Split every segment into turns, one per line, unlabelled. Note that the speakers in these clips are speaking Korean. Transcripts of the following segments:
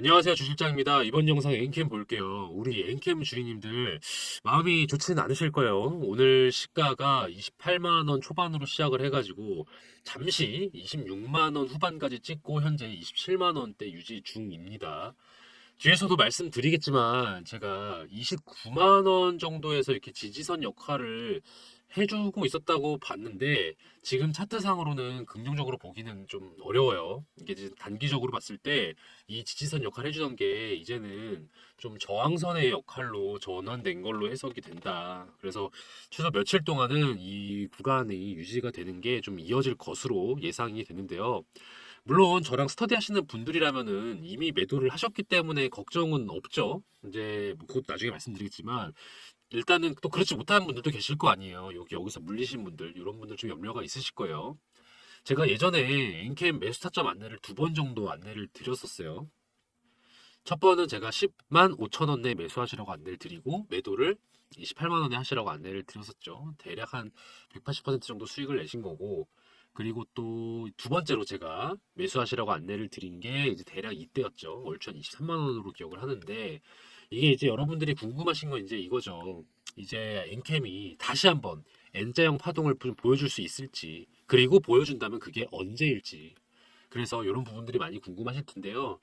안녕하세요, 주실장입니다. 이번 영상 엔캠 볼게요. 우리 엔캠 주인님들 마음이 좋지는 않으실 거예요. 오늘 시가가 28만 원 초반으로 시작을 해가지고 잠시 26만 원 후반까지 찍고 현재 27만 원대 유지 중입니다. 뒤에서도 말씀드리겠지만 제가 29만 원 정도에서 이렇게 지지선 역할을 해주고 있었다고 봤는데 지금 차트상으로는 긍정적으로 보기는 좀 어려워요. 이게 이제 단기적으로 봤을 때 이 지지선 역할 해주던 게 이제는 좀 저항선의 역할로 전환된 걸로 해석이 된다. 그래서 최소 며칠 동안은 이 구간이 유지가 되는 게 좀 이어질 것으로 예상이 되는데요. 물론 저랑 스터디 하시는 분들이라면은 이미 매도를 하셨기 때문에 걱정은 없죠. 이제 뭐 그것 나중에 말씀드리겠지만 일단은 또 그렇지 못한 분들도 계실 거 아니에요. 여기서 물리신 분들, 이런 분들 좀 염려가 있으실 거예요. 제가 예전에 엔캠 매수 타점 안내를 두 번 정도 안내를 드렸었어요. 첫 번은 제가 10만 5천 원 내에 매수하시라고 안내를 드리고 매도를 28만 원에 하시라고 안내를 드렸었죠. 대략 한 180% 정도 수익을 내신 거고, 그리고 또 두 번째로 제가 매수하시라고 안내를 드린 게 이제 대략 이때였죠. 월초 한 23만 원으로 기억을 하는데, 이게 이제 여러분들이 궁금하신 건 이제 이거죠. 이제 엔캠이 다시 한번 N자형 파동을 좀 보여줄 수 있을지, 그리고 보여준다면 그게 언제일지. 그래서 이런 부분들이 많이 궁금하실 텐데요.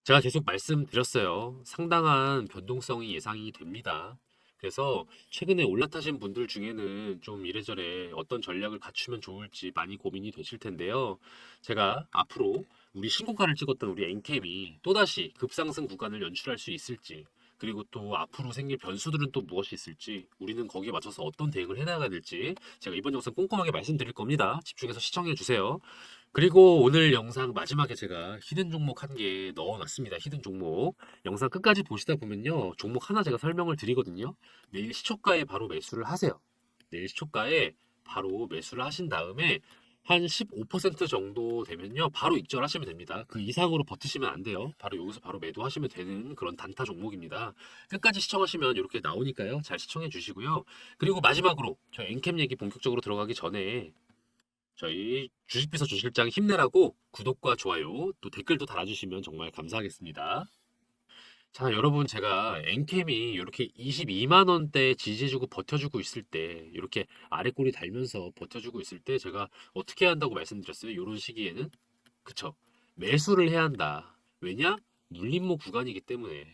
제가 계속 말씀드렸어요. 상당한 변동성이 예상이 됩니다. 그래서 최근에 올라타신 분들 중에는 좀 이래저래 어떤 전략을 갖추면 좋을지 많이 고민이 되실 텐데요. 제가 앞으로 우리 신고가를 찍었던 우리 엔캠이 또다시 급상승 구간을 연출할 수 있을지, 그리고 또 앞으로 생길 변수들은 또 무엇이 있을지, 우리는 거기에 맞춰서 어떤 대응을 해나가야 될지 제가 이번 영상 꼼꼼하게 말씀드릴 겁니다. 집중해서 시청해 주세요. 그리고 오늘 영상 마지막에 제가 히든 종목 한 개 넣어놨습니다. 히든 종목. 영상 끝까지 보시다 보면요. 종목 하나 제가 설명을 드리거든요. 내일 시초가에 바로 매수를 하세요. 내일 시초가에 바로 매수를 하신 다음에 한 15% 정도 되면요. 바로 익절하시면 됩니다. 그 이상으로 버티시면 안 돼요. 바로 여기서 바로 매도하시면 되는 그런 단타 종목입니다. 끝까지 시청하시면 이렇게 나오니까요. 잘 시청해 주시고요. 그리고 마지막으로 저 엔캠 얘기 본격적으로 들어가기 전에 저희 주식비서 주실장 힘내라고 구독과 좋아요 또 댓글도 달아주시면 정말 감사하겠습니다. 자, 여러분 제가 엔캠이 이렇게 22만 원대 지지해주고 버텨주고 있을 때 이렇게 아래 꼬리 달면서 버텨주고 있을 때 제가 어떻게 해야 한다고 말씀드렸어요. 이런 시기에는 그쵸? 매수를 해야 한다. 왜냐? 눌림목 구간이기 때문에.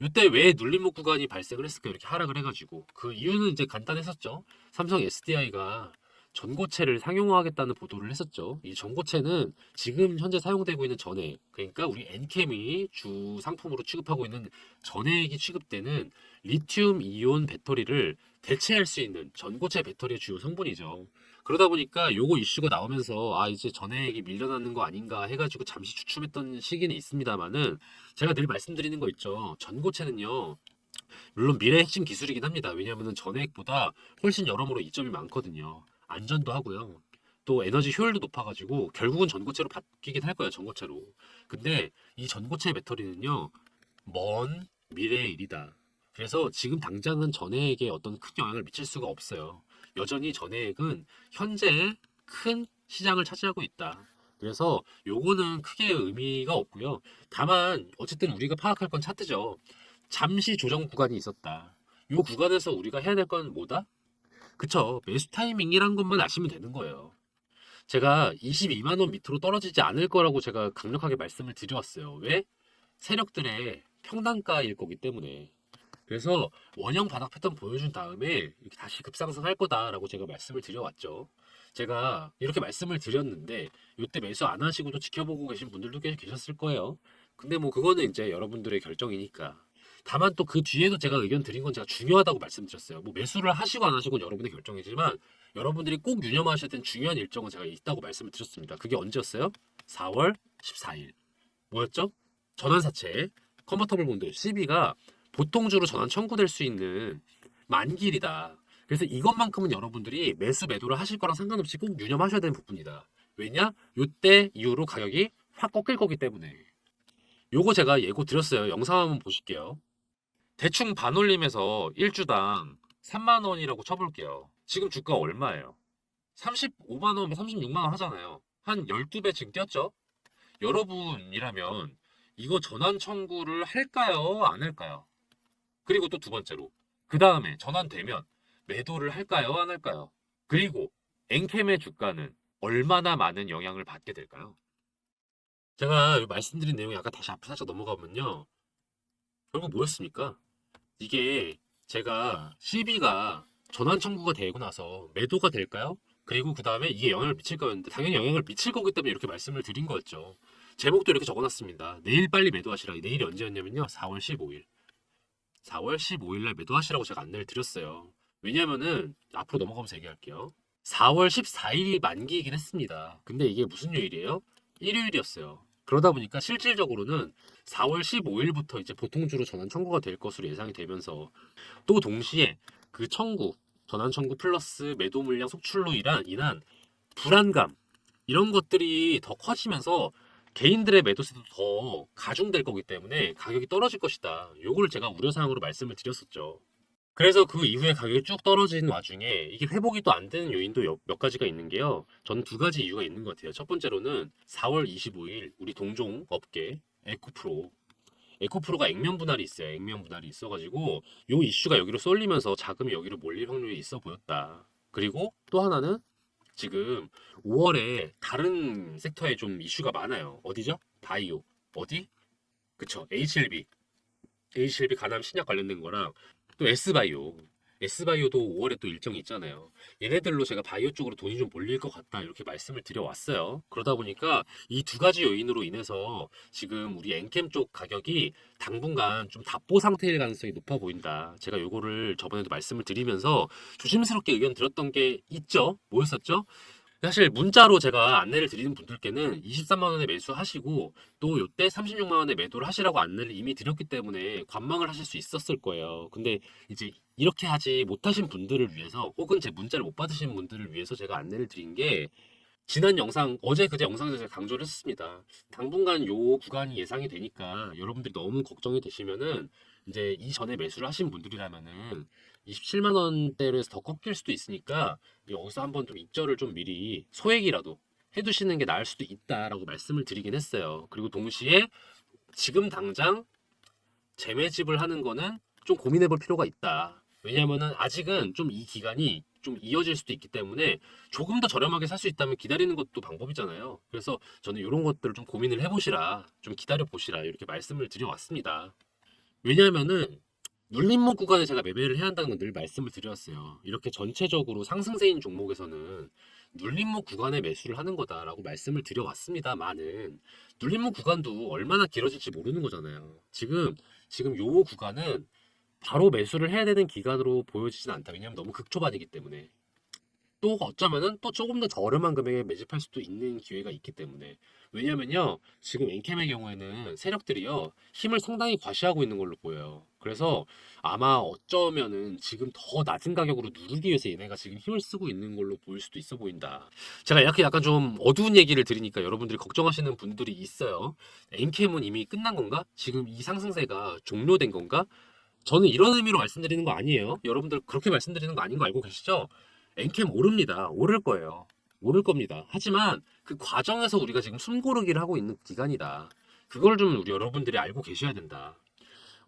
이때 왜 눌림목 구간이 발생을 했을까? 이렇게 하락을 해가지고 그 이유는 이제 간단했었죠. 삼성 SDI가 전고체를 상용화하겠다는 보도를 했었죠. 이 전고체는 지금 현재 사용되고 있는 전해액, 그러니까 우리 엔캠이 주 상품으로 취급하고 있는 전해액이 취급되는 리튬 이온 배터리를 대체할 수 있는 전고체 배터리의 주요 성분이죠. 그러다 보니까 요거 이슈가 나오면서 아 이제 전해액이 밀려나는 거 아닌가 해가지고 잠시 주춤했던 시기는 있습니다만은 제가 늘 말씀드리는 거 있죠. 전고체는요. 물론 미래의 핵심 기술이긴 합니다. 왜냐하면 전해액보다 훨씬 여러모로 이점이 많거든요. 안전도 하고요. 또 에너지 효율도 높아가지고 결국은 전고체로 바뀌긴 할 거예요. 전고체로. 근데 이 전고체 배터리는요. 먼 미래의 일이다. 그래서 지금 당장은 전해액에 어떤 큰 영향을 미칠 수가 없어요. 여전히 전해액은 현재 큰 시장을 차지하고 있다. 그래서 요거는 크게 의미가 없고요. 다만 어쨌든 우리가 파악할 건 차트죠. 잠시 조정 구간이 있었다. 요 구간에서 우리가 해야 될 건 뭐다? 그쵸. 매수 타이밍이란 것만 아시면 되는 거예요. 제가 22만 원 밑으로 떨어지지 않을 거라고 제가 강력하게 말씀을 드려왔어요. 왜? 세력들의 평단가일 거기 때문에. 그래서 원형 바닥 패턴 보여준 다음에 이렇게 다시 급상승할 거다라고 제가 말씀을 드려왔죠. 제가 이렇게 말씀을 드렸는데 이때 매수 안 하시고도 지켜보고 계신 분들도 꽤 계셨을 거예요. 근데 뭐 그거는 이제 여러분들의 결정이니까. 다만 또 그 뒤에도 제가 의견 드린 건 제가 중요하다고 말씀드렸어요. 뭐 매수를 하시고 안 하시고는 여러분의 결정이지만 여러분들이 꼭 유념하셔야 되는 중요한 일정은 제가 있다고 말씀을 드렸습니다. 그게 언제였어요? 4월 14일. 뭐였죠? 전환사채 컨버터블 본드 CB가 보통주로 전환 청구될 수 있는 만기일이다. 그래서 이것만큼은 여러분들이 매수 매도를 하실 거랑 상관없이 꼭 유념하셔야 되는 부분이다. 왜냐? 요때 이후로 가격이 확 꺾일 거기 때문에. 요거 제가 예고 드렸어요. 영상 한번 보실게요. 대충 반올림에서 1주당 3만 원이라고 쳐볼게요. 지금 주가 얼마예요? 35만 원, 36만 원 하잖아요. 한 12배 지금 뛰었죠? 여러분이라면 이거 전환 청구를 할까요? 안 할까요? 그리고 또 두 번째로 그 다음에 전환되면 매도를 할까요? 안 할까요? 그리고 엔캠의 주가는 얼마나 많은 영향을 받게 될까요? 제가 말씀드린 내용이 아까 다시 앞에 살짝 넘어가 보면요. 결국 뭐였습니까? 이게 제가 CB가 전환 청구가 되고 나서 매도가 될까요? 그리고 그 다음에 이게 영향을 미칠 거였는데 당연히 영향을 미칠 거기 때문에 이렇게 말씀을 드린 거였죠. 제목도 이렇게 적어놨습니다. 내일 빨리 매도하시라. 내일이 언제였냐면요. 4월 15일. 4월 15일 날 매도하시라고 제가 안내를 드렸어요. 왜냐면은 앞으로 넘어가면서 얘기할게요. 4월 14일이 만기이긴 했습니다. 근데 이게 무슨 요일이에요? 일요일이었어요. 그러다 보니까 실질적으로는 4월 15일부터 이제 보통주로 전환 청구가 될 것으로 예상이 되면서 또 동시에 그 청구, 전환 청구 플러스 매도 물량 속출로 인한 불안감 이런 것들이 더 커지면서 개인들의 매도세도 더 가중될 거기 때문에 가격이 떨어질 것이다. 요걸 제가 우려사항으로 말씀을 드렸었죠. 그래서 그 이후에 가격이 쭉 떨어진 와중에 이게 회복이 또 안 되는 요인도 몇 가지가 있는 게요. 저는 두 가지 이유가 있는 것 같아요. 첫 번째로는 4월 25일 우리 동종 업계 에코프로가 액면 분할이 있어요. 액면 분할이 있어가지고 요 이슈가 여기로 쏠리면서 자금이 여기로 몰릴 확률이 있어 보였다. 그리고 또 하나는 지금 5월에 다른 섹터에 좀 이슈가 많아요. 어디죠? 바이오. 어디? 그쵸. H1B 간암 신약 관련된 거랑 또 S바이오. S바이오도 5월에 또 일정이 있잖아요. 얘네들로 제가 바이오 쪽으로 돈이 좀 몰릴 것 같다 이렇게 말씀을 드려왔어요. 그러다 보니까 이 두 가지 요인으로 인해서 지금 우리 엔캠 쪽 가격이 당분간 좀 답보 상태일 가능성이 높아 보인다. 제가 요거를 저번에도 말씀을 드리면서 조심스럽게 의견 드렸던 게 있죠. 뭐였었죠? 사실 문자로 제가 안내를 드리는 분들께는 23만 원에 매수하시고 또 요때 36만 원에 매도를 하시라고 안내를 이미 드렸기 때문에 관망을 하실 수 있었을 거예요. 근데 이제 이렇게 하지 못하신 분들을 위해서 혹은 제 문자를 못 받으신 분들을 위해서 제가 안내를 드린 게 지난 영상 어제 그제 영상에서 제가 강조를 했습니다. 당분간 요 구간이 예상이 되니까 여러분들이 너무 걱정이 되시면은 이제 이전에 매수를 하신 분들이라면은 27만 원대로 해서 더 꺾일 수도 있으니까 여기서 한번 좀 입절을 좀 미리 소액이라도 해두시는 게 나을 수도 있다라고 말씀을 드리긴 했어요. 그리고 동시에 지금 당장 재매집을 하는 거는 좀 고민해 볼 필요가 있다. 왜냐면은 아직은 좀 이 기간이 좀 이어질 수도 있기 때문에 조금 더 저렴하게 살 수 있다면 기다리는 것도 방법이잖아요. 그래서 저는 이런 것들을 좀 고민을 해보시라, 좀 기다려 보시라 이렇게 말씀을 드려왔습니다. 왜냐하면은 눌림목 구간에 제가 매매를 해야 한다는 건 늘 말씀을 드렸어요. 이렇게 전체적으로 상승세인 종목에서는 눌림목 구간에 매수를 하는 거다라고 말씀을 드려왔습니다만은 눌림목 구간도 얼마나 길어질지 모르는 거잖아요. 지금 요 구간은 바로 매수를 해야 되는 기간으로 보여지진 않다. 왜냐하면 너무 극초반이기 때문에. 또 어쩌면은 또 조금 더 저렴한 금액에 매집할 수도 있는 기회가 있기 때문에. 왜냐면요, 지금 엔캠의 경우에는 세력들이요, 힘을 상당히 과시하고 있는 걸로 보여요. 그래서 아마 어쩌면은 지금 더 낮은 가격으로 누르기 위해서 얘네가 지금 힘을 쓰고 있는 걸로 보일 수도 있어 보인다. 제가 이렇게 약간 좀 어두운 얘기를 드리니까 여러분들이 걱정하시는 분들이 있어요. 엔캠은 이미 끝난 건가? 지금 이 상승세가 종료된 건가? 저는 이런 의미로 말씀드리는 거 아니에요. 여러분들 그렇게 말씀드리는 거 아닌 거 알고 계시죠? 엔캠 오릅니다. 오를 거예요. 오를 겁니다. 하지만 그 과정에서 우리가 지금 숨고르기를 하고 있는 기간이다. 그걸 좀 우리 여러분들이 알고 계셔야 된다.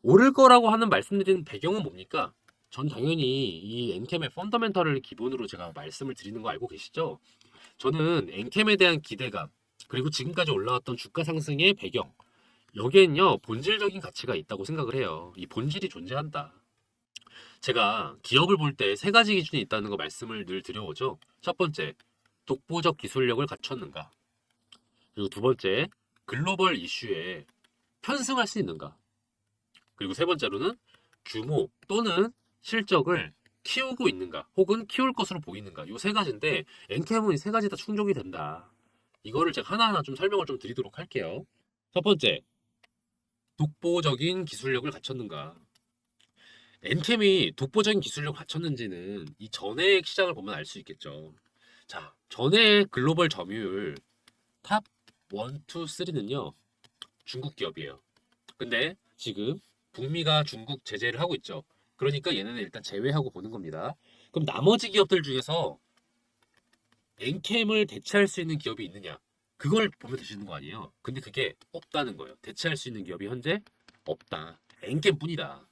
오를 거라고 하는 말씀드리는 배경은 뭡니까? 전 당연히 이 엔캠의 펀더멘털을 기본으로 제가 말씀을 드리는 거 알고 계시죠? 저는 엔캠에 대한 기대감, 그리고 지금까지 올라왔던 주가 상승의 배경, 여기엔요 본질적인 가치가 있다고 생각을 해요. 이 본질이 존재한다. 제가 기업을 볼 때 세 가지 기준이 있다는 거 말씀을 늘 드려오죠. 첫 번째, 독보적 기술력을 갖췄는가. 그리고 두 번째, 글로벌 이슈에 편승할 수 있는가. 그리고 세 번째로는 규모 또는 실적을 키우고 있는가, 혹은 키울 것으로 보이는가. 요 세 가지인데 엔캠은 이 세 가지 다 충족이 된다. 이거를 제가 하나하나 좀 설명을 좀 드리도록 할게요. 첫 번째, 독보적인 기술력을 갖췄는가. 엔캠이 독보적인 기술력을 갖췄는지는 이 전액 시장을 보면 알 수 있겠죠. 자, 전액 글로벌 점유율 탑 1, 2, 3는요 중국 기업이에요. 근데 지금 북미가 중국 제재를 하고 있죠. 그러니까 얘네는 일단 제외하고 보는 겁니다. 그럼 나머지 기업들 중에서 엔캠을 대체할 수 있는 기업이 있느냐? 그걸 보면 되시는 거 아니에요. 근데 그게 없다는 거예요. 대체할 수 있는 기업이 현재 없다. 엔캠뿐이다.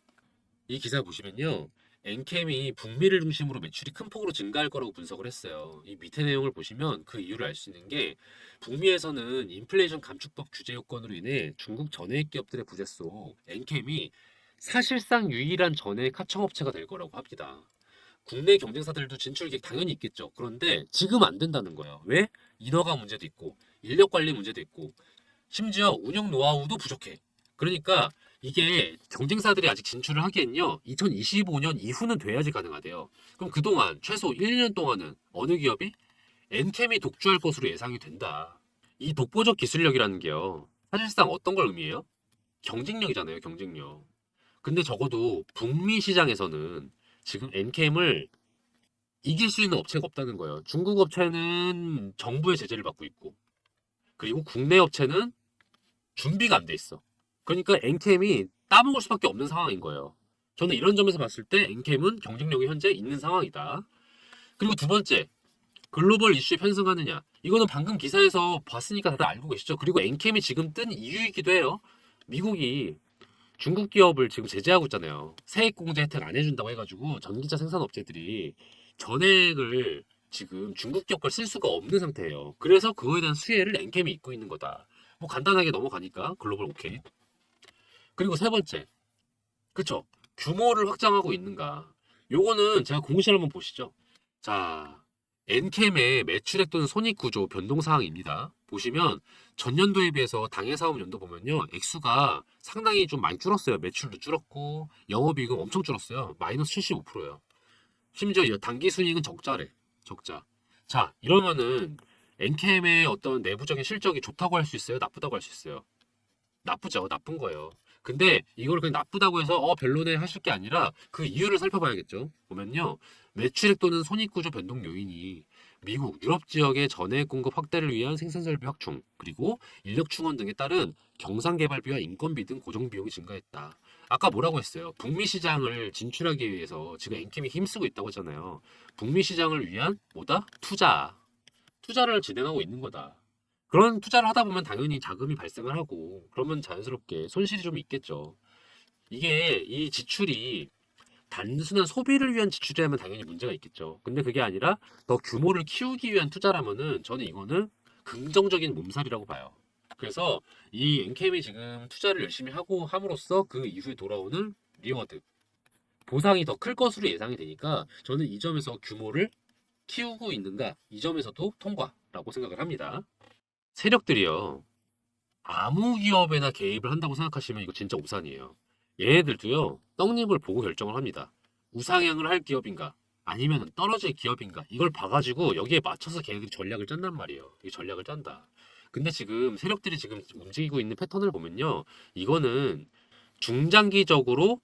이 기사 보시면요. 엔캠이 북미를 중심으로 매출이 큰 폭으로 증가할 거라고 분석을 했어요. 이 밑에 내용을 보시면 그 이유를 알 수 있는 게 북미에서는 인플레이션 감축법 규제 요건으로 인해 중국 전해액 기업들의 부재 속 엔캠이 사실상 유일한 전해액 하청업체가 될 거라고 합니다. 국내 경쟁사들도 진출 계획 당연히 있겠죠. 그런데 지금 안 된다는 거예요. 왜? 인허가 문제도 있고 인력 관리 문제도 있고 심지어 운영 노하우도 부족해. 그러니까 이게 경쟁사들이 아직 진출을 하기엔요. 2025년 이후는 돼야지 가능하대요. 그럼 그동안 최소 1, 2년 동안은 어느 기업이 엔캠이 독주할 것으로 예상이 된다. 이 독보적 기술력이라는 게요. 사실상 어떤 걸 의미해요? 경쟁력이잖아요, 경쟁력. 근데 적어도 북미 시장에서는 지금 엔캠을 이길 수 있는 업체가 없다는 거예요. 중국 업체는 정부의 제재를 받고 있고, 그리고 국내 업체는 준비가 안 돼 있어. 그러니까 엔캠이 따먹을 수밖에 없는 상황인 거예요. 저는 이런 점에서 봤을 때 엔캠은 경쟁력이 현재 있는 상황이다. 그리고 두 번째, 글로벌 이슈에 편승하느냐. 이거는 방금 기사에서 봤으니까 다들 알고 계시죠? 그리고 엔캠이 지금 뜬 이유이기도 해요. 미국이 중국 기업을 지금 제재하고 있잖아요. 세액공제 혜택 안 해준다고 해가지고 전기차 생산 업체들이 전액을 지금 중국 기업 걸 쓸 수가 없는 상태예요. 그래서 그거에 대한 수혜를 엔캠이 입고 있는 거다. 뭐 간단하게 넘어가니까 글로벌 오케이. 그리고 세 번째, 그쵸? 규모를 확장하고 있는가? 요거는 제가 공시를 한번 보시죠. 자, 엔캠의 매출액 또는 손익 구조 변동 사항입니다. 보시면 전년도에 비해서 당해 사업 연도 보면요. 액수가 상당히 좀 많이 줄었어요. 매출도 줄었고 영업이익은 엄청 줄었어요. 마이너스 75%예요. 심지어 이 단기 순이익은 적자래. 적자. 자, 이러면은 엔캠의 어떤 내부적인 실적이 좋다고 할 수 있어요? 나쁘다고 할 수 있어요? 나쁘죠. 나쁜 거예요. 근데 이걸 그냥 나쁘다고 해서 별로네 하실 게 아니라 그 이유를 살펴봐야겠죠. 보면요. 매출액 또는 손익구조 변동 요인이 미국, 유럽 지역의 전해 공급 확대를 위한 생산 설비 확충, 그리고 인력 충원 등에 따른 경상 개발비와 인건비 등 고정 비용이 증가했다. 아까 뭐라고 했어요? 북미 시장을 진출하기 위해서 지금 엔캠이 힘쓰고 있다고 했잖아요. 북미 시장을 위한 뭐다? 투자. 투자를 진행하고 있는 거다. 그런 투자를 하다 보면 당연히 자금이 발생을 하고 그러면 자연스럽게 손실이 좀 있겠죠. 이게 이 지출이 단순한 소비를 위한 지출이라면 당연히 문제가 있겠죠. 근데 그게 아니라 더 규모를 키우기 위한 투자라면은 저는 이거는 긍정적인 몸살이라고 봐요. 그래서 이 엔캠이 지금 투자를 열심히 하고 함으로써 그 이후에 돌아오는 리워드, 보상이 더 클 것으로 예상이 되니까 저는 이 점에서 규모를 키우고 있는가, 이 점에서도 통과라고 생각을 합니다. 세력들이요. 아무 기업에나 개입을 한다고 생각하시면 이거 진짜 오산이에요. 얘네들도요, 떡잎을 보고 결정을 합니다. 우상향을 할 기업인가, 아니면 떨어질 기업인가, 이걸 봐가지고 여기에 맞춰서 걔네들이 전략을 짠단 말이에요. 이 전략을 짠다. 근데 지금 세력들이 지금 움직이고 있는 패턴을 보면요, 이거는 중장기적으로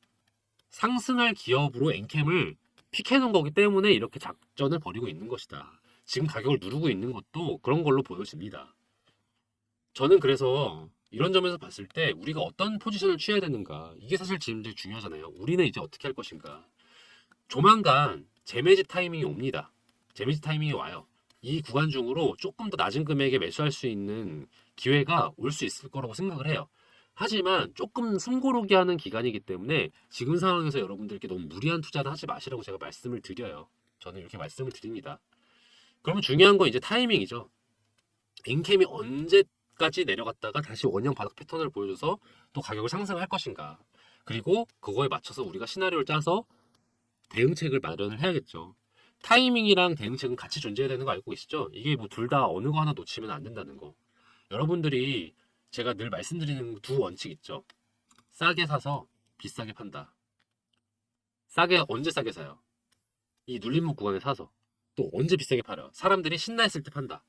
상승할 기업으로 엔캠을 픽해놓은 거기 때문에 이렇게 작전을 벌이고 있는 것이다. 지금 가격을 누르고 있는 것도 그런 걸로 보여집니다. 저는 그래서 이런 점에서 봤을 때 우리가 어떤 포지션을 취해야 되는가 이게 사실 지금 제일 중요하잖아요. 우리는 이제 어떻게 할 것인가. 조만간 재매집 타이밍이 옵니다. 재매집 타이밍이 와요. 이 구간 중으로 조금 더 낮은 금액에 매수할 수 있는 기회가 올 수 있을 거라고 생각을 해요. 하지만 조금 숨고르게 하는 기간이기 때문에 지금 상황에서 여러분들께 너무 무리한 투자를 하지 마시라고 제가 말씀을 드려요. 저는 이렇게 말씀을 드립니다. 그러면 중요한 건 이제 타이밍이죠. 인캠이 언제까지 내려갔다가 다시 원형 바닥 패턴을 보여줘서 또 가격을 상승할 것인가. 그리고 그거에 맞춰서 우리가 시나리오를 짜서 대응책을 마련을 해야겠죠. 타이밍이랑 대응책은 같이 존재해야 되는 거 알고 계시죠? 이게 뭐 둘 다 어느 거 하나 놓치면 안 된다는 거. 여러분들이 제가 늘 말씀드리는 두 원칙 있죠. 싸게 사서 비싸게 판다. 싸게 언제 싸게 사요? 이 눌림목 구간에 사서 또 언제 비싸게 팔아요? 사람들이 신나했을 때 판다.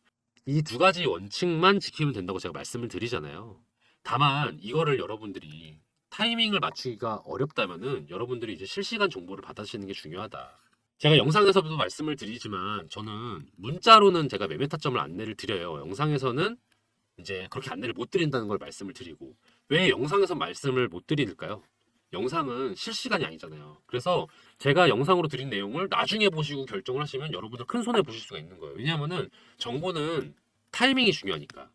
이 두 가지 원칙만 지키면 된다고 제가 말씀을 드리잖아요. 다만 이거를 여러분들이 타이밍을 맞추기가 어렵다면은 여러분들이 이제 실시간 정보를 받아주시는 게 중요하다. 제가 영상에서도 말씀을 드리지만 저는 문자로는 제가 매매 타점을 안내를 드려요. 영상에서는 이제 그렇게 안내를 못 드린다는 걸 말씀을 드리고 왜 영상에서 말씀을 못 드릴까요? 영상은 실시간이 아니잖아요. 그래서 제가 영상으로 드린 내용을 나중에 보시고 결정을 하시면 여러분들 큰 손해 보실 수가 있는 거예요. 왜냐하면은 정보는 타이밍이 중요하니까.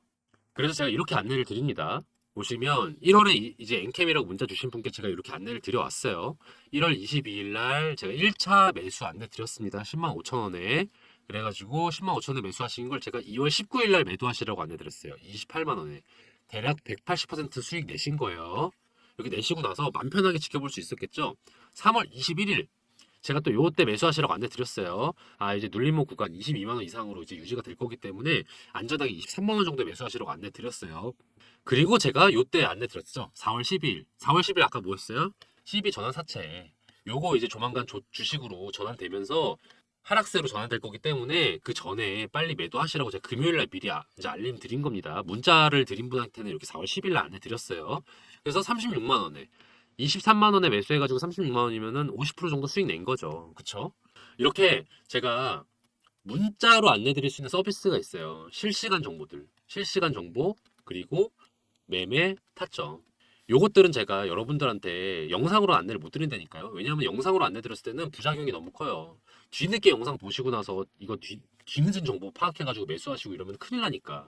그래서 제가 이렇게 안내를 드립니다. 보시면 1월에 이제 엔캠이라고 문자 주신 분께 제가 이렇게 안내를 드려왔어요. 1월 22일 날 제가 1차 매수 안내 드렸습니다. 10만 5천 원에. 그래가지고 10만 5천 원에 매수하신 걸 제가 2월 19일 날 매도하시라고 안내 드렸어요. 28만 원에. 대략 180% 수익 내신 거예요. 이렇게 내시고 나서 맘 편하게 지켜볼 수 있었겠죠? 3월 21일 제가 또 요때 매수하시라고 안내 드렸어요. 이제 눌림목 구간 22만 원 이상으로 이제 유지가 될 거기 때문에 안전하게 23만 원 정도 매수하시라고 안내 드렸어요. 그리고 제가 요때 안내 드렸죠. 4월 12일. 4월 10일 아까 뭐였어요? 12 전환 사채. 요거 이제 조만간 주식으로 전환되면서 하락세로 전환될 거기 때문에 그 전에 빨리 매도하시라고 제가 금요일 날 미리 이제 알림 드린 겁니다. 문자를 드린 분한테는 이렇게 4월 10일 날 안내 드렸어요. 그래서 36만 원에 23만 원에 매수해가지고 36만 원이면은 50% 정도 수익 낸 거죠. 그쵸? 이렇게 제가 문자로 안내 드릴 수 있는 서비스가 있어요. 실시간 정보들. 실시간 정보, 그리고 매매 타점. 요것들은 제가 여러분들한테 영상으로 안내를 못 드린다니까요. 왜냐하면 영상으로 안내 드렸을 때는 부작용이 너무 커요. 뒤늦게 영상 보시고 나서 이거 뒤늦은 정보 파악해가지고 매수하시고 이러면 큰일 나니까.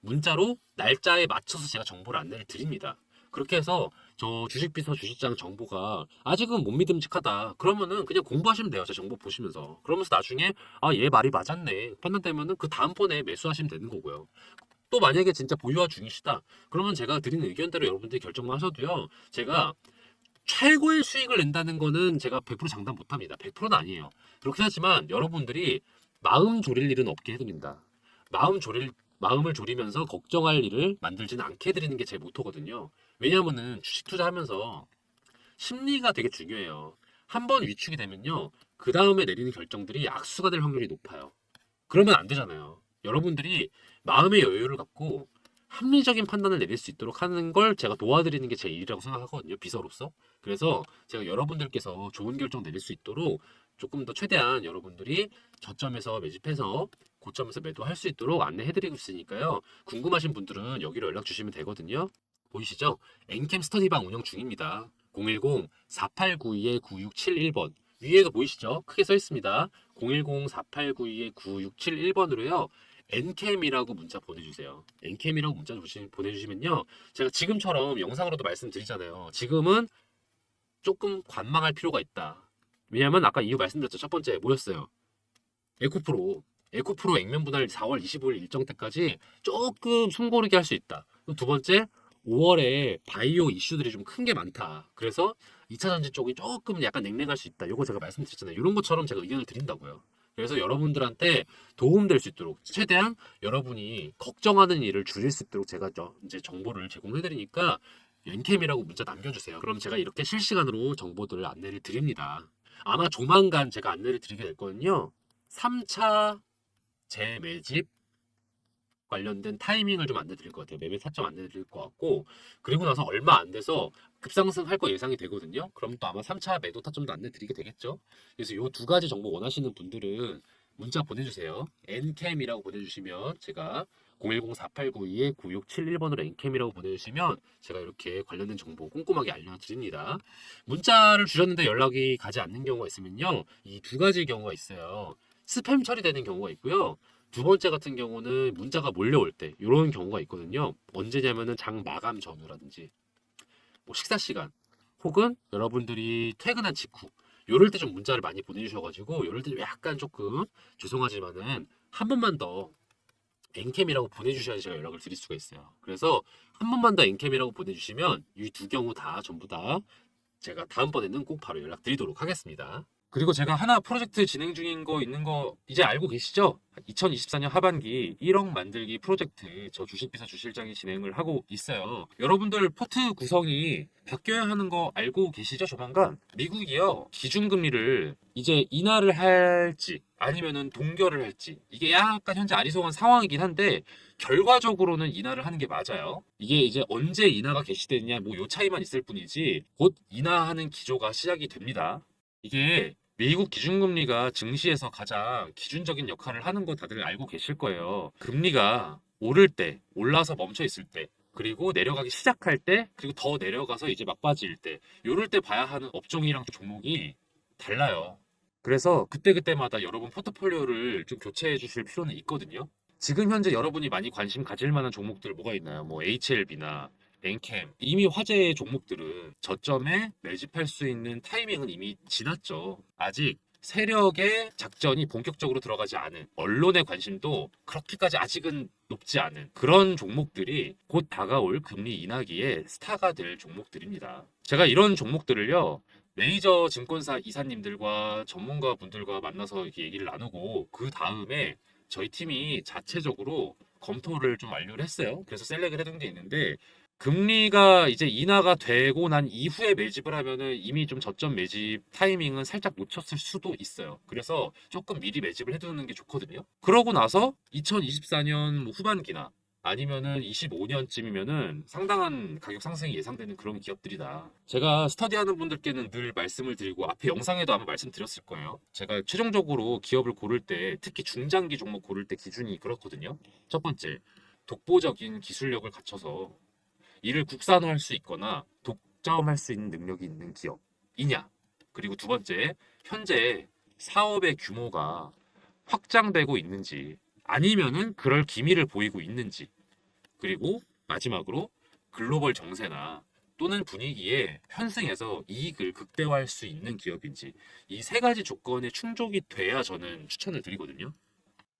문자로 날짜에 맞춰서 제가 정보를 안내를 드립니다. 그렇게 해서 저 주식비서 주식장 정보가 아직은 못 믿음직하다. 그러면은 그냥 공부하시면 돼요. 제 정보 보시면서. 그러면서 나중에 얘 말이 맞았네. 판단되면은 그 다음번에 매수하시면 되는 거고요. 또 만약에 진짜 보유화 중이시다. 그러면 제가 드리는 의견대로 여러분들이 결정만 하셔도요. 제가 최고의 수익을 낸다는 거는 제가 100% 장담 못합니다. 100%는 아니에요. 그렇긴 하지만 여러분들이 마음 졸일 일은 없게 해드립니다. 마음을 졸이면서 걱정할 일을 만들지는 않게 해드리는 게 제 모토거든요. 왜냐하면은 주식 투자하면서 심리가 되게 중요해요. 한 번 위축이 되면요. 그 다음에 내리는 결정들이 악수가 될 확률이 높아요. 그러면 안 되잖아요. 여러분들이 마음의 여유를 갖고 합리적인 판단을 내릴 수 있도록 하는 걸 제가 도와드리는 게 제 일이라고 생각하거든요. 비서로서. 그래서 제가 여러분들께서 좋은 결정 내릴 수 있도록 조금 더 최대한 여러분들이 저점에서 매집해서 고점에서 매도할 수 있도록 안내해드리고 있으니까요. 궁금하신 분들은 여기로 연락 주시면 되거든요. 보이시죠? 엔캠 스터디방 운영 중입니다. 010-4892-9671번. 위에도 보이시죠? 크게 써 있습니다. 010-4892-9671번으로요. 엔캠이라고 문자 보내주세요. 엔캠이라고 문자 보내주시면요. 제가 지금처럼 영상으로도 말씀드리잖아요. 지금은 조금 관망할 필요가 있다. 왜냐면 아까 이유 말씀드렸죠. 첫 번째 뭐였어요? 에코프로. 에코프로 액면 분할 4월 25일 일정 때까지 조금 숨고르게 할 수 있다. 두 번째, 5월에 바이오 이슈들이 좀 큰 게 많다. 그래서 2차 전지 쪽이 조금 약간 냉랭할 수 있다. 이거 제가 말씀드렸잖아요. 이런 것처럼 제가 의견을 드린다고요. 그래서 여러분들한테 도움될 수 있도록 최대한 여러분이 걱정하는 일을 줄일 수 있도록 제가 이제 정보를 제공해 드리니까 엔캠이라고 문자 남겨주세요. 그럼 제가 이렇게 실시간으로 정보들을 안내를 드립니다. 아마 조만간 제가 안내를 드리게 될 거는요. 3차 재매집 관련된 타이밍을 좀 안내 드릴 것 같아요. 매매 타점 안내 드릴 것 같고, 그리고 나서 얼마 안 돼서 급상승할 거 예상이 되거든요. 그럼 또 아마 3차 매도 타점도 안내 드리게 되겠죠. 그래서 이 두 가지 정보 원하시는 분들은 문자 보내주세요. 엔캠이라고 보내주시면 제가 010-4892-9671번으로 엔캠이라고 보내주시면 제가 이렇게 관련된 정보 꼼꼼하게 알려드립니다. 문자를 주셨는데 연락이 가지 않는 경우가 있으면요. 이 두 가지 경우가 있어요. 스팸 처리되는 경우가 있고요. 두 번째 같은 경우는 문자가 몰려올 때 이런 경우가 있거든요. 언제냐면은 장 마감 전후라든지 뭐 식사 시간 혹은 여러분들이 퇴근한 직후 요럴 때 좀 문자를 많이 보내주셔가지고 요럴 때 약간 조금 죄송하지만은 한 번만 더 엔캠이라고 보내주셔야지 제가 연락을 드릴 수가 있어요. 그래서 한 번만 더 엔캠이라고 보내주시면 이 두 경우 다 전부 다 제가 다음번에는 꼭 바로 연락드리도록 하겠습니다. 그리고 제가 하나 프로젝트 진행 중인 거 있는 거 이제 알고 계시죠? 2024년 하반기 1억 만들기 프로젝트 저 주식비서 주실장이 진행을 하고 있어요. 여러분들 포트 구성이 바뀌어야 하는 거 알고 계시죠? 조만간 미국이요 기준금리를 이제 인하를 할지 아니면은 동결을 할지 이게 약간 현재 아리송한 상황이긴 한데 결과적으로는 인하를 하는 게 맞아요. 이게 이제 언제 인하가 개시되느냐 뭐 요 차이만 있을 뿐이지 곧 인하하는 기조가 시작이 됩니다. 이게 미국 기준금리가 증시에서 가장 기준적인 역할을 하는 거 다들 알고 계실 거예요. 금리가 오를 때, 올라서 멈춰 있을 때, 그리고 내려가기 시작할 때, 그리고 더 내려가서 이제 막바지일 때, 요럴 때 봐야 하는 업종이랑 종목이 달라요. 그래서 그때그때마다 여러분 포트폴리오를 좀 교체해 주실 필요는 있거든요. 지금 현재 여러분이 많이 관심 가질 만한 종목들 뭐가 있나요? 뭐 HLB나 엔캠 이미 화제의 종목들은 저점에 매집할 수 있는 타이밍은 이미 지났죠. 아직 세력의 작전이 본격적으로 들어가지 않은 언론의 관심도 그렇게까지 아직은 높지 않은 그런 종목들이 곧 다가올 금리 인하기에 스타가 될 종목들입니다. 제가 이런 종목들을요, 메이저 증권사 이사님들과 전문가 분들과 만나서 이렇게 얘기를 나누고 그 다음에 저희 팀이 자체적으로 검토를 좀 완료를 했어요. 그래서 셀렉을 해둔 게 있는데, 금리가 이제 인하가 되고 난 이후에 매집을 하면은 이미 좀 저점 매집 타이밍은 살짝 놓쳤을 수도 있어요. 그래서 조금 미리 매집을 해두는 게 좋거든요. 그러고 나서 2024년 후반기나 아니면은 25년쯤이면은 상당한 가격 상승이 예상되는 그런 기업들이다. 제가 스터디하는 분들께는 늘 말씀을 드리고 앞에 영상에도 아마 말씀드렸을 거예요. 제가 최종적으로 기업을 고를 때 특히 중장기 종목 고를 때 기준이 그렇거든요. 첫 번째, 독보적인 기술력을 갖춰서 이를 국산화할 수 있거나 독점할 수 있는 능력이 있는 기업이냐. 그리고 두 번째, 현재 사업의 규모가 확장되고 있는지 아니면은 그럴 기미를 보이고 있는지. 그리고 마지막으로 글로벌 정세나 또는 분위기에 편승해서 이익을 극대화할 수 있는 기업인지, 이 세 가지 조건에 충족이 돼야 저는 추천을 드리거든요.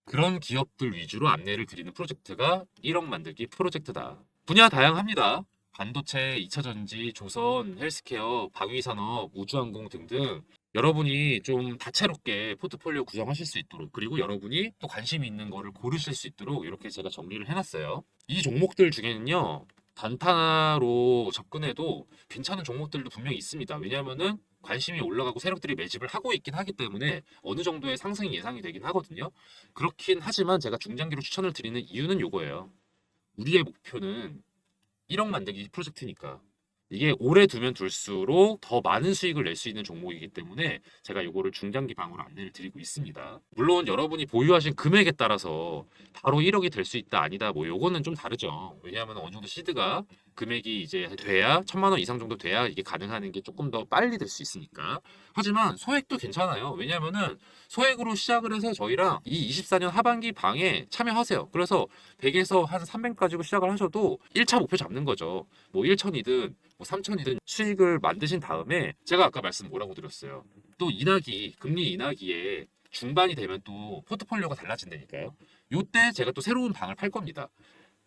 그런 기업들 위주로 안내를 드리는 프로젝트가 1억 만들기 프로젝트다. 분야 다양합니다. 반도체, 2차전지, 조선, 헬스케어, 방위산업, 우주항공 등등 여러분이 좀 다채롭게 포트폴리오 구성하실 수 있도록, 그리고 여러분이 또 관심 있는 거를 고르실 수 있도록 이렇게 제가 정리를 해놨어요. 이 종목들 중에는요, 단타로 접근해도 괜찮은 종목들도 분명히 있습니다. 왜냐하면은 관심이 올라가고 세력들이 매집을 하고 있긴 하기 때문에 어느 정도의 상승이 예상이 되긴 하거든요. 그렇긴 하지만 제가 중장기로 추천을 드리는 이유는 요거예요. 우리의 목표는 1억 만들기 프로젝트니까 이게 오래 두면 둘수록 더 많은 수익을 낼 수 있는 종목이기 때문에 제가 이거를 중장기 방으로 안내를 드리고 있습니다. 물론 여러분이 보유하신 금액에 따라서 바로 1억이 될 수 있다 아니다 뭐 요거는 좀 다르죠. 왜냐하면 어느 정도 시드가 금액이 이제 돼야 1,000만 원 이상 정도 돼야 이게 가능한 게 조금 더 빨리 될 수 있으니까. 하지만 소액도 괜찮아요. 왜냐하면은 소액으로 시작을 해서 저희랑 이 24년 하반기 방에 참여하세요. 그래서 100에서 한 300 가지고 시작을 하셔도 1차 목표 잡는 거죠. 뭐 1천이든 뭐 3천이든 수익을 만드신 다음에, 제가 아까 말씀 뭐라고 드렸어요. 또 인하기, 금리 인하기에 중반이 되면 또 포트폴리오가 달라진다니까요. 요때 제가 또 새로운 방을 팔 겁니다.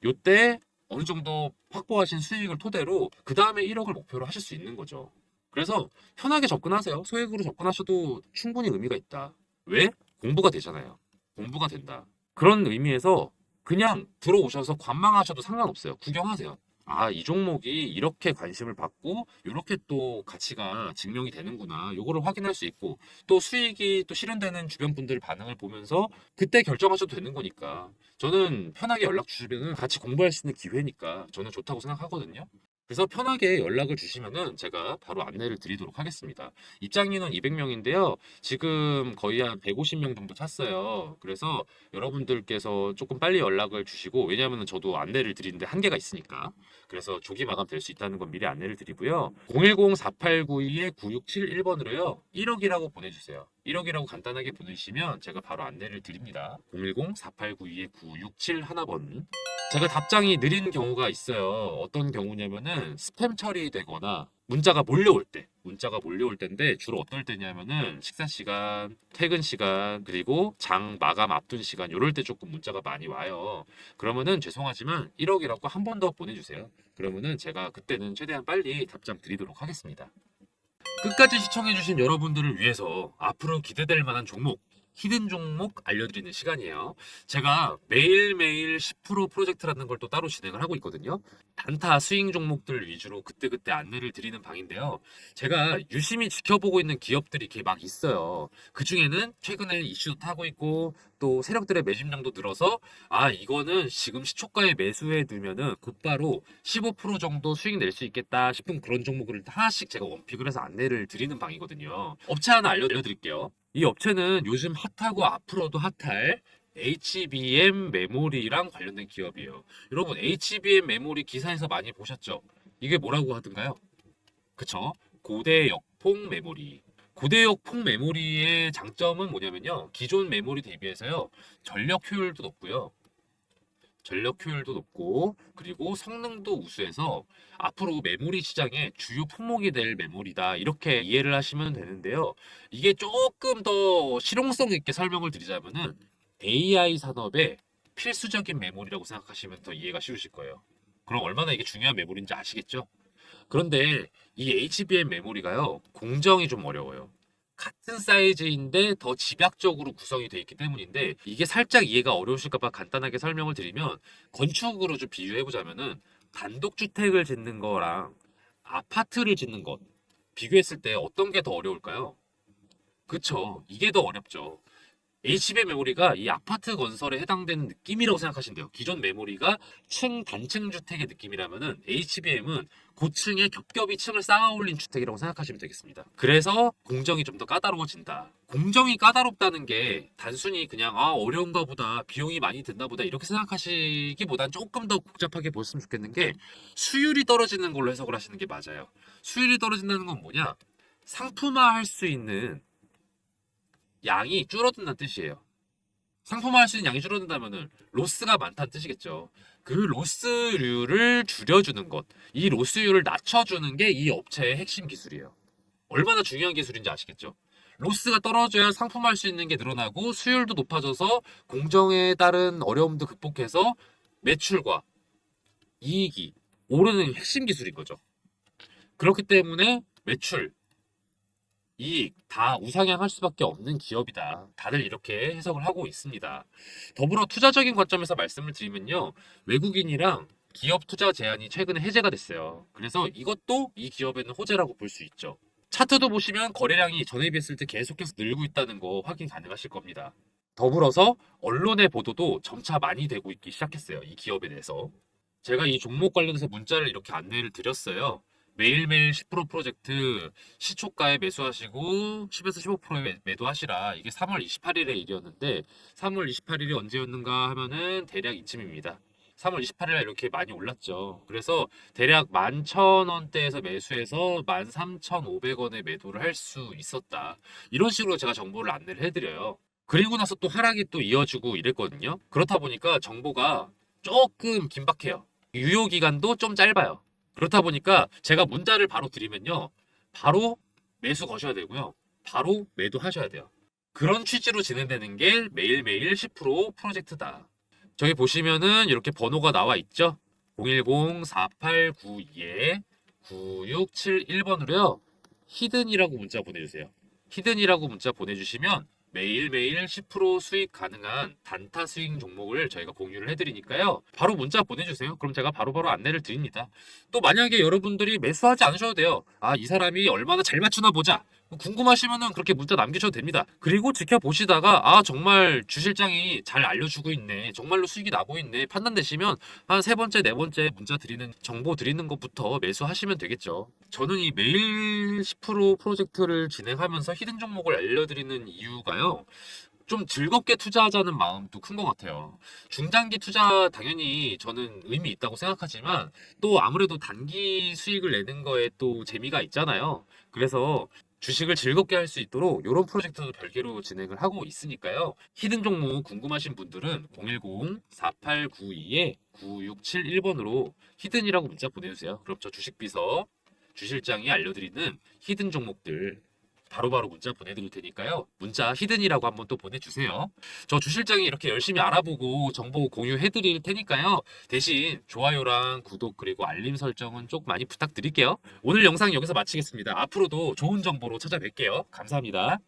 요때 어느 정도 확보하신 수익을 토대로 그 다음에 1억을 목표로 하실 수 있는 거죠. 그래서 편하게 접근하세요. 소액으로 접근하셔도 충분히 의미가 있다. 왜? 공부가 되잖아요. 공부가 된다. 그런 의미에서 그냥 들어오셔서 관망하셔도 상관없어요. 구경하세요. 아, 이 종목이 이렇게 관심을 받고 이렇게 또 가치가 증명이 되는구나. 요거를 확인할 수 있고, 또 수익이 또 실현되는 주변 분들 반응을 보면서 그때 결정하셔도 되는 거니까. 저는 편하게 연락 주시면 같이 공부할 수 있는 기회니까 저는 좋다고 생각하거든요. 그래서 편하게 연락을 주시면은 제가 바로 안내를 드리도록 하겠습니다. 입장 인원 200명인데요. 지금 거의 한 150명 정도 찼어요. 그래서 여러분들께서 조금 빨리 연락을 주시고, 왜냐하면 저도 안내를 드리는데 한계가 있으니까. 그래서 조기 마감 될 수 있다는 건 미리 안내를 드리고요. 010-4892-9671번으로요. 1억이라고 보내주세요. 1억이라고 간단하게 보내주시면 제가 바로 안내를 드립니다. 010-4892-9671번. 제가 답장이 느린 경우가 있어요. 어떤 경우냐면은 스팸 처리되거나 문자가 몰려올 때인데, 주로 어떨 때냐면은 식사 시간, 퇴근 시간, 그리고 장 마감 앞둔 시간, 요럴 때 조금 문자가 많이 와요. 그러면은 죄송하지만 1억이라고 한 번 더 보내주세요. 그러면은 제가 그때는 최대한 빨리 답장 드리도록 하겠습니다. 끝까지 시청해주신 여러분들을 위해서 앞으로 기대될 만한 종목, 히든 종목 알려드리는 시간이에요. 제가 매일매일 10% 프로젝트라는 걸 또 따로 진행을 하고 있거든요. 단타 스윙 종목들 위주로 그때그때 안내를 드리는 방인데요. 제가 유심히 지켜보고 있는 기업들이 이렇게 막 있어요. 그 중에는 최근에 이슈도 타고 있고 또 세력들의 매집량도 늘어서, 아, 이거는 지금 시초가에 매수해 두면은 곧바로 15% 정도 수익 낼 수 있겠다 싶은 그런 종목을 하나씩 제가 원픽을 해서 안내를 드리는 방이거든요. 업체 하나 알려드릴게요. 이 업체는 요즘 핫하고 앞으로도 핫할 HBM 메모리랑 관련된 기업이에요. 여러분, HBM 메모리 기사에서 많이 보셨죠? 이게 뭐라고 하던가요? 그쵸? 고대역폭 메모리. 고대역폭 메모리의 장점은 뭐냐면요, 기존 메모리 대비해서요, 전력 효율도 높고요, 전력 효율도 높고 그리고 성능도 우수해서 앞으로 메모리 시장의 주요 품목이 될 메모리다 이렇게 이해를 하시면 되는데요. 이게 조금 더 실용성 있게 설명을 드리자면은 AI 산업의 필수적인 메모리라고 생각하시면 더 이해가 쉬우실 거예요. 그럼 얼마나 이게 중요한 메모리인지 아시겠죠? 그런데 이 HBM 메모리가요, 공정이 좀 어려워요. 같은 사이즈인데 더 집약적으로 구성이 되어 있기 때문인데 이게 살짝 이해가 어려우실까 봐 간단하게 설명을 드리면 건축으로 좀 비유해 보자면은 단독주택을 짓는 거랑 아파트를 짓는 것 비교했을 때 어떤 게 더 어려울까요? 그쵸. 이게 더 어렵죠. HBM 메모리가 이 아파트 건설에 해당되는 느낌이라고 생각하시면 돼요. 기존 메모리가 단층 주택의 느낌이라면은 HBM은 고층에 겹겹이 층을 쌓아 올린 주택이라고 생각하시면 되겠습니다. 그래서 공정이 좀 더 까다로워진다. 공정이 까다롭다는 게 단순히 그냥 어려운가 보다, 비용이 많이 든다 보다 이렇게 생각하시기보단 조금 더 복잡하게 보셨으면 좋겠는 게 수율이 떨어지는 걸로 해석을 하시는 게 맞아요. 수율이 떨어진다는 건 뭐냐? 상품화할 수 있는 양이 줄어든다는 뜻이에요. 상품화할 수 있는 양이 줄어든다면은 로스가 많다는 뜻이겠죠. 그 로스율을 줄여주는 것, 이 로스율을 낮춰주는 게 이 업체의 핵심 기술이에요. 얼마나 중요한 기술인지 아시겠죠? 로스가 떨어져야 상품화할 수 있는 게 늘어나고 수율도 높아져서 공정에 따른 어려움도 극복해서 매출과 이익이 오르는 핵심 기술인 거죠. 그렇기 때문에 매출, 이익 다 우상향할 수밖에 없는 기업이다. 다들 이렇게 해석을 하고 있습니다. 더불어 투자적인 관점에서 말씀을 드리면요. 외국인이랑 기업 투자 제한이 최근에 해제가 됐어요. 그래서 이것도 이 기업에는 호재라고 볼 수 있죠. 차트도 보시면 거래량이 전에 비했을 때 계속해서 늘고 있다는 거 확인 가능하실 겁니다. 더불어서 언론의 보도도 점차 많이 되고 있기 시작했어요. 이 기업에 대해서. 제가 이 종목 관련해서 문자를 이렇게 안내를 드렸어요. 매일매일 10% 프로젝트 시초가에 매수하시고 10에서 15%에 매도하시라. 이게 3월 28일의 일이었는데 3월 28일이 언제였는가 하면은 대략 이쯤입니다. 3월 28일에 이렇게 많이 올랐죠. 그래서 대략 11,000원대에서 매수해서 13,500원에 매도를 할 수 있었다. 이런 식으로 제가 정보를 안내를 해드려요. 그리고 나서 또 하락이 또 이어지고 이랬거든요. 그렇다 보니까 정보가 조금 긴박해요. 유효 기간도 좀 짧아요. 그렇다 보니까 제가 문자를 바로 드리면요. 바로 매수 거셔야 되고요. 바로 매도하셔야 돼요. 그런 취지로 진행되는 게 매일매일 10% 프로젝트다. 저기 보시면은 이렇게 번호가 나와 있죠. 010-4892-9671번으로요. 히든이라고 문자 보내주세요. 히든이라고 문자 보내주시면 매일매일 10% 수익 가능한 단타 스윙 종목을 저희가 공유를 해드리니까요. 바로 문자 보내주세요. 그럼 제가 바로바로 안내를 드립니다. 또 만약에 여러분들이 매수하지 않으셔도 돼요. 이 사람이 얼마나 잘 맞추나 보자. 궁금하시면은 그렇게 문자 남기셔도 됩니다. 그리고 지켜보시다가 정말 주실장이 잘 알려주고 있네. 정말로 수익이 나고 있네. 판단되시면 한 세 번째, 네 번째 문자 드리는 정보 드리는 것부터 매수하시면 되겠죠. 저는 이 매일 10% 프로젝트를 진행하면서 히든 종목을 알려드리는 이유가요. 좀 즐겁게 투자하자는 마음도 큰 것 같아요. 중장기 투자 당연히 저는 의미 있다고 생각하지만 또 아무래도 단기 수익을 내는 거에 또 재미가 있잖아요. 그래서 주식을 즐겁게 할 수 있도록 이런 프로젝트도 별개로 진행을 하고 있으니까요. 히든 종목 궁금하신 분들은 010-4892-9671번으로 히든이라고 문자 보내주세요. 그럼 저 주식비서 주실장이 알려드리는 히든 종목들 바로바로 문자 보내드릴 테니까요. 문자 히든이라고 한번 또 보내주세요. 저 주실장이 이렇게 열심히 알아보고 정보 공유해드릴 테니까요. 대신 좋아요랑 구독 그리고 알림 설정은 좀 많이 부탁드릴게요. 오늘 영상 여기서 마치겠습니다. 앞으로도 좋은 정보로 찾아뵐게요. 감사합니다.